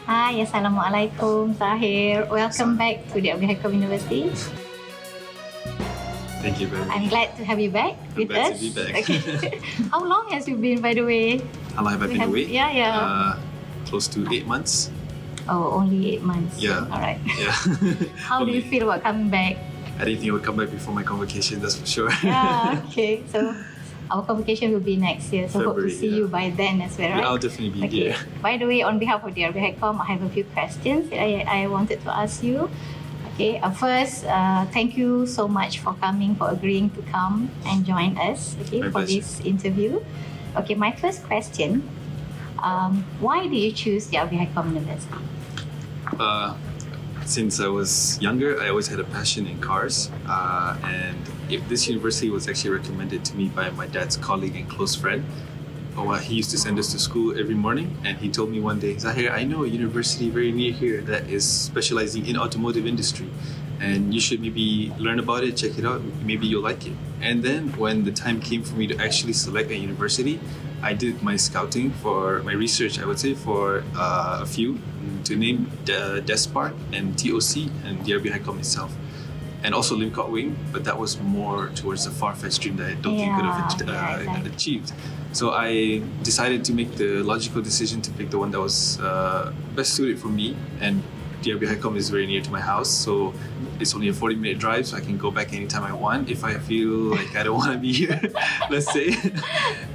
Hi, Assalamualaikum, Zahir. Welcome back to DRB-HICOM University. Thank you very much. I'm glad to have you back with glad us. to be back. Okay. How long has you been, by the way? How long have I been away? Yeah. Close to 8 months. Oh, only 8 months. Yeah. All right. Yeah. How do you feel about coming back? I didn't think I would come back before my convocation, that's for sure. Yeah, okay. So our convocation will be next year. So hope to February, see you by then as well, right? Yeah, I'll definitely be Okay. there. By the way, on behalf of DRB-HICOM, I have a few questions that I wanted to ask you. Okay. First, thank you so much for coming, for agreeing to come and join us. Okay, My for pleasure. this interview. Okay, my first question: why did you choose DRB-HICOM University? Since I was younger, I always had a passion in cars, and if this university was actually recommended to me by my dad's colleague and close friend. He used to send us to school every morning, and he told me one day, Zahir, I know a university very near here that is specializing in automotive industry, and you should maybe learn about it, check it out, maybe you'll like it. And then when the time came for me to actually select a university, I did my scouting for my research, I would say, for a few, to name DESPARC and TOC and DRB-HICOM itself. And also Limcott Wing, but that was more towards the far-fetched dream that I don't think could have exactly. achieved. So I decided to make the logical decision to pick the one that was best suited for me, and DRB-HICOM is very near to my house, so it's only a 40-minute drive, so I can go back anytime I want if I feel like I don't want to be here, let's say.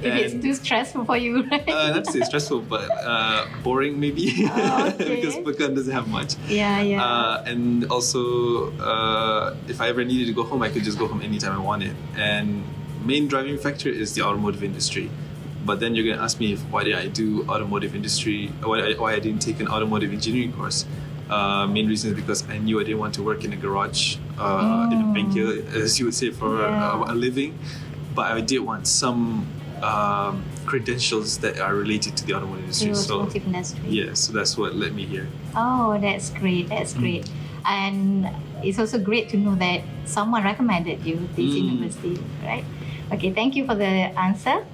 If it's too stressful for you, right? Not to say stressful, but boring maybe, Okay. because Pekan doesn't have much. Yeah. And also, if I ever needed to go home, I could just go home anytime I wanted. And main driving factor is the automotive industry. But then you're going to ask me why did I do automotive industry, why I didn't take an automotive engineering course. Main reason is because I knew I didn't want to work in a garage, in a bengkel, as you would say, for a living. But I did want some credentials that are related to the automotive industry. Automotive industry. Yeah, so that's what led me here. Oh, that's great. That's great. And it's also great to know that someone recommended you this university, right? Okay, thank you for the answer.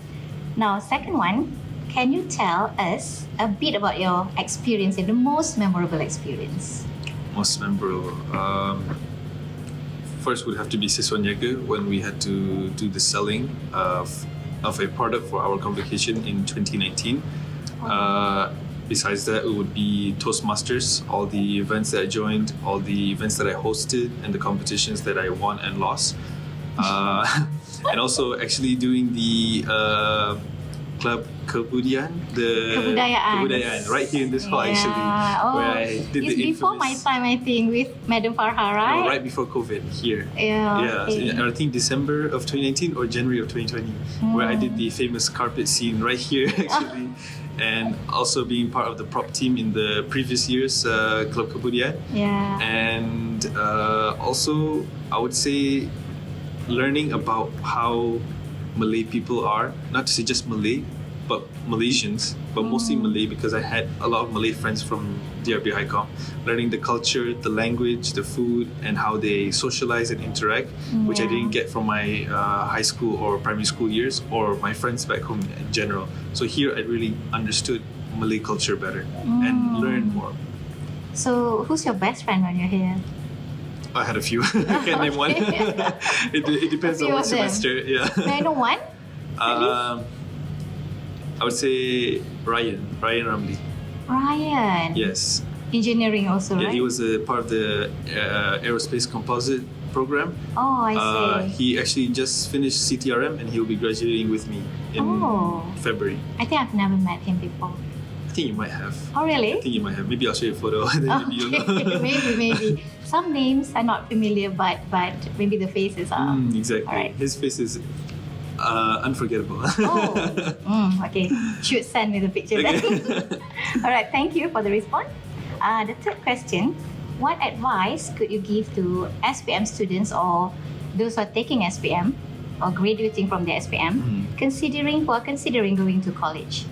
Now, second one, can you tell us a bit about your experience, the most memorable experience? Most memorable. First would have to be Siswanyaga, when we had to do the selling of a product for our convocation in 2019. Besides that, it would be Toastmasters, all the events that I joined, all the events that I hosted, and the competitions that I won and lost. And also actually doing the Club Kebudayaan, Kebudayaan, right here in this hall actually, where I did it's the before my infamous, time, I think, with Madam Farha, right? no, right before COVID here. Yeah. Okay. So I think December of 2019 or January of 2020, where I did the famous carpet scene right here actually. And also being part of the prop team in the previous year's Club Kebudayaan. Yeah. And also, I would say, learning about how Malay people are, not to say just Malay, but Malaysians, but mostly Malay, because I had a lot of Malay friends from DRB-HICOM. Learning the culture, the language, the food, and how they socialize and interact, which I didn't get from my high school or primary school years, or my friends back home in general. So here I really understood Malay culture better and learned more. So, who's your best friend when you're here? I had a few. I can't name one. It depends A on few what of them. semester. Yeah. May I know one? I would say Ryan Ramli. Ryan. Yes. Engineering also, Yeah, right? he was a part of the aerospace composite program. Oh, I see. He actually just finished CTRM, and he'll be graduating with me in February. I think I've never met him before. I think you might have. Oh, really? I think you might have. Maybe I'll show you a photo. And then maybe you'll know. maybe. Some names are not familiar, but maybe the faces are. Exactly. All right. His face is unforgettable. Okay. Should send me the picture then. All right. Thank you for the response. The third question: what advice could you give to SPM students or those who are taking SPM or graduating from the SPM, who are considering going to college?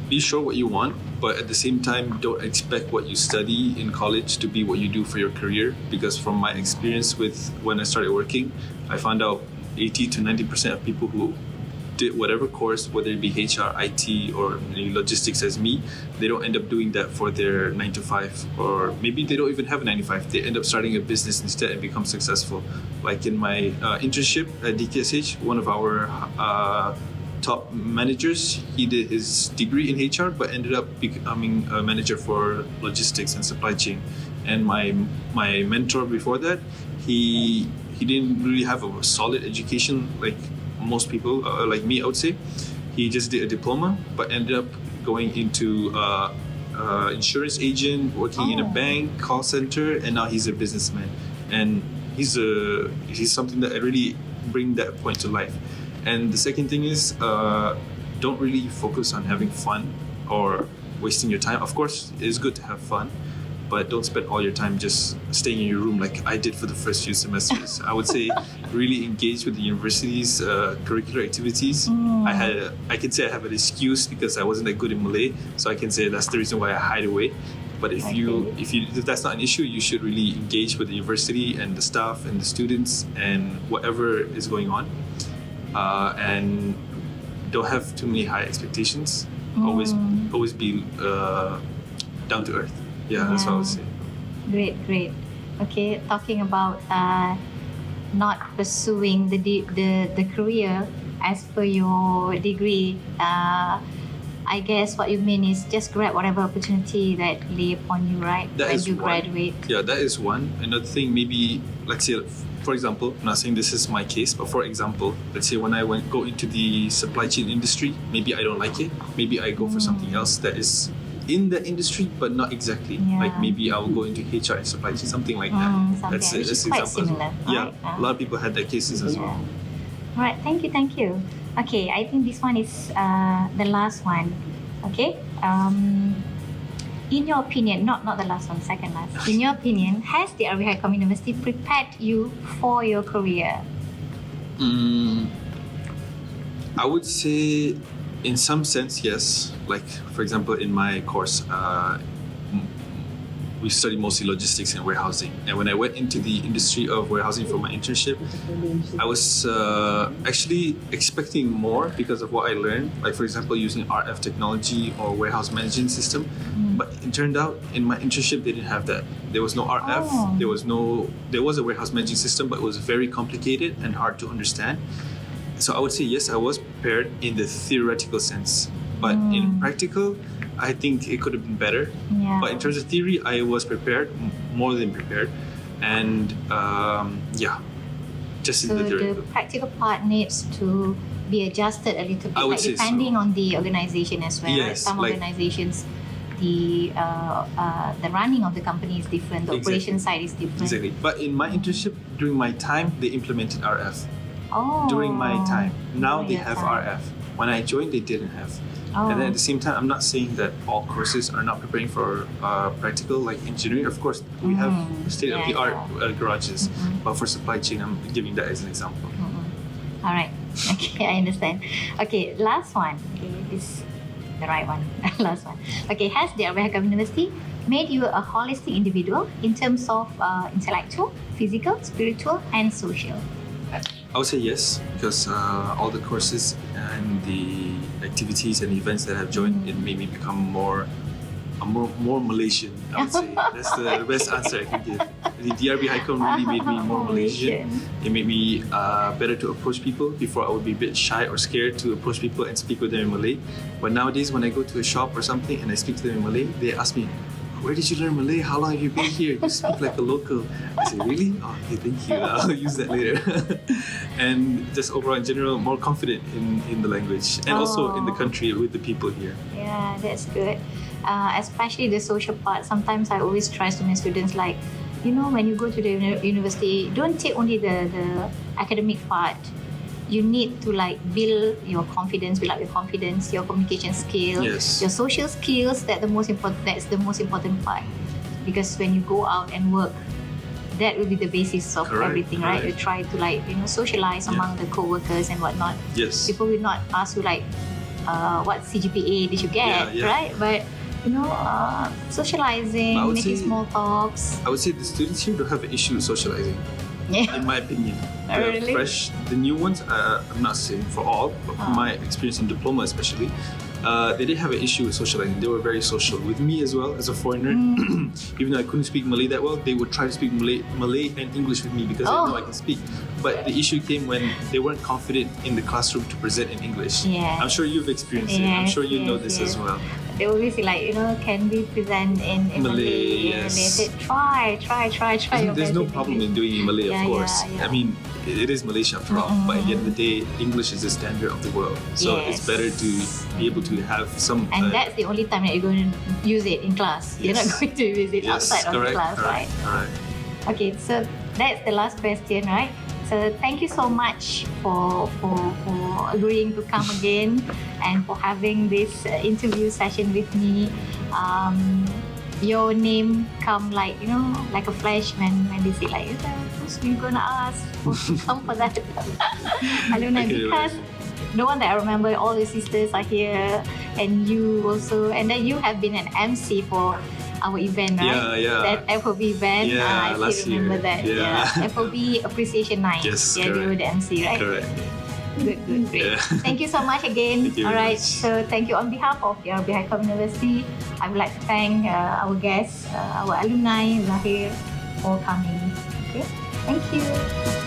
Be sure what you want, but at the same time, don't expect what you study in college to be what you do for your career. Because from my experience with when I started working, I found out 80 to 90% of people who did whatever course, whether it be HR, IT, or logistics as me, they don't end up doing that for their 9 to 5, or maybe they don't even have a 9 to 5. They end up starting a business instead and become successful. Like in my internship at DKSH, one of our top managers, he did his degree in HR but ended up becoming a manager for logistics and supply chain. And my mentor before that, he didn't really have a solid education like most people, like me, I would say. He just did a diploma but ended up going into insurance agent, working in a bank, call center, and now he's a businessman. And he's something that I really bring that point to life. And the second thing is, don't really focus on having fun or wasting your time. Of course, it's good to have fun, but don't spend all your time just staying in your room like I did for the first few semesters. I would say really engage with the university's curricular activities. I can say I have an excuse because I wasn't that good in Malay, so I can say that's the reason why I hide away. But if that's not an issue, you should really engage with the university and the staff and the students and whatever is going on. And don't have too many high expectations. Always be down to earth. Yeah, that's what I would say. Great. Okay, talking about not pursuing the career as per your degree, I guess what you mean is just grab whatever opportunity that lay upon you, right? When you graduate. Yeah, that is one. Another thing, maybe, let's say, for example, I'm not saying this is my case, but for example, let's say when I go into the supply chain industry, maybe I don't like it. Maybe I go for something else that is in the industry, but not exactly. Yeah. Like maybe I will go into HR and supply chain, something like that. That's quite example. similar, Yeah, right? a lot of people had that cases as well. All right, thank you. Okay, I think this one is the last one. Okay. In your opinion, not the last one, second last. In your opinion, has the DRB-HICOM University prepared you for your career? I would say, in some sense, yes. Like, for example, in my course, we studied mostly logistics and warehousing. And when I went into the industry of warehousing for my internship, I was actually expecting more because of what I learned. Like, for example, using RF technology or warehouse management system. But it turned out in my internship, they didn't have that. There was no RF. There was a warehouse management system, but it was very complicated and hard to understand. So I would say, yes, I was prepared in the theoretical sense. But in practical, I think it could have been better. Yeah. But in terms of theory, I was prepared, more than prepared. And just in So the the theoretical. practical part needs to be adjusted a little bit, I would like say depending so. on the organization as well. Right? Yes, Some like- organizations, the running of the company is different. The operation side is different. Exactly. But in my internship, during my time, they implemented RF. Oh. During my time. Now During they your have time. RF. When I joined, they didn't have. Oh. And then at the same time, I'm not saying that all courses are not preparing for practical, like engineering. Of course, we have state-of-the-art garages. But for supply chain, I'm giving that as an example. All right. Okay, I understand. Okay, last one. Okay, this is the right one. Last one. Okay, has the DRB-HICOM University made you a holistic individual in terms of intellectual, physical, spiritual, and social? I would say yes, because all the courses and the activities and events that I've joined, it made me become more Malaysian, I would say. That's the best answer I can give. The DRB-HICOM really made me more Malaysian. It made me better to approach people. Before, I would be a bit shy or scared to approach people and speak with them in Malay. But nowadays, when I go to a shop or something and I speak to them in Malay, they ask me, "Where did you learn Malay? How long have you been here? You speak like a local." I say, "Really? Oh, okay, thank you. I'll use that later." And just overall, in general, more confident in the language and also in the country with the people here. Yeah, that's good. Especially the social part. Sometimes I always try to my students like, when you go to the university, don't take only the academic part. You need to build your confidence, your communication skills, Yes. your social skills. That's the most important part. Because when you go out and work, that will be the basis of Correct, everything, right? You try to socialize among the co-workers and whatnot. Yes. People will not ask you what CGPA did you get, Yeah. right? But socializing, I would making say- small talks. I would say the students here don't have an issue with socializing. Yeah. in my opinion. Oh, really? The new ones, I'm not saying for all, but from my experience in diploma especially, they did have an issue with socializing. They were very social with me as well as a foreigner. Even though I couldn't speak Malay that well, they would try to speak Malay and English with me because they know I can speak. But the issue came when they weren't confident in the classroom to present in English. Yes. I'm sure you've experienced it. I'm sure you know this as well. They always say like, can we present in Malay? Yes. And they said, try your There's best no in problem English. in doing it in Malay, Yeah, of course. yeah. I mean, it is Malaysia after all, but at the end of the day, English is the standard of the world. So it's better to be able to have some... And that's the only time that you're going to use it in class. You're not going to use it outside of the class, right? Correct. Okay, so that's the last question, right? So thank you so much for agreeing to come again and for having this interview session with me. Your name come like a flash when they say like, who's you gonna ask to come for that alumni? Because the one that I remember, all the sisters are here, and you also, and then you have been an MC for our event, right? Yeah. That FOB event. Yeah, I last still remember year. that. Yeah. FOB Appreciation Night. Yes, Yeah, you were the MC, right? Correct. Good, great. Yeah. Thank you so much again. Thank you All very right, much. so thank you on behalf of DRB-HICOM University. I would like to thank our guests, our alumni, Zahir, for coming. Okay, thank you.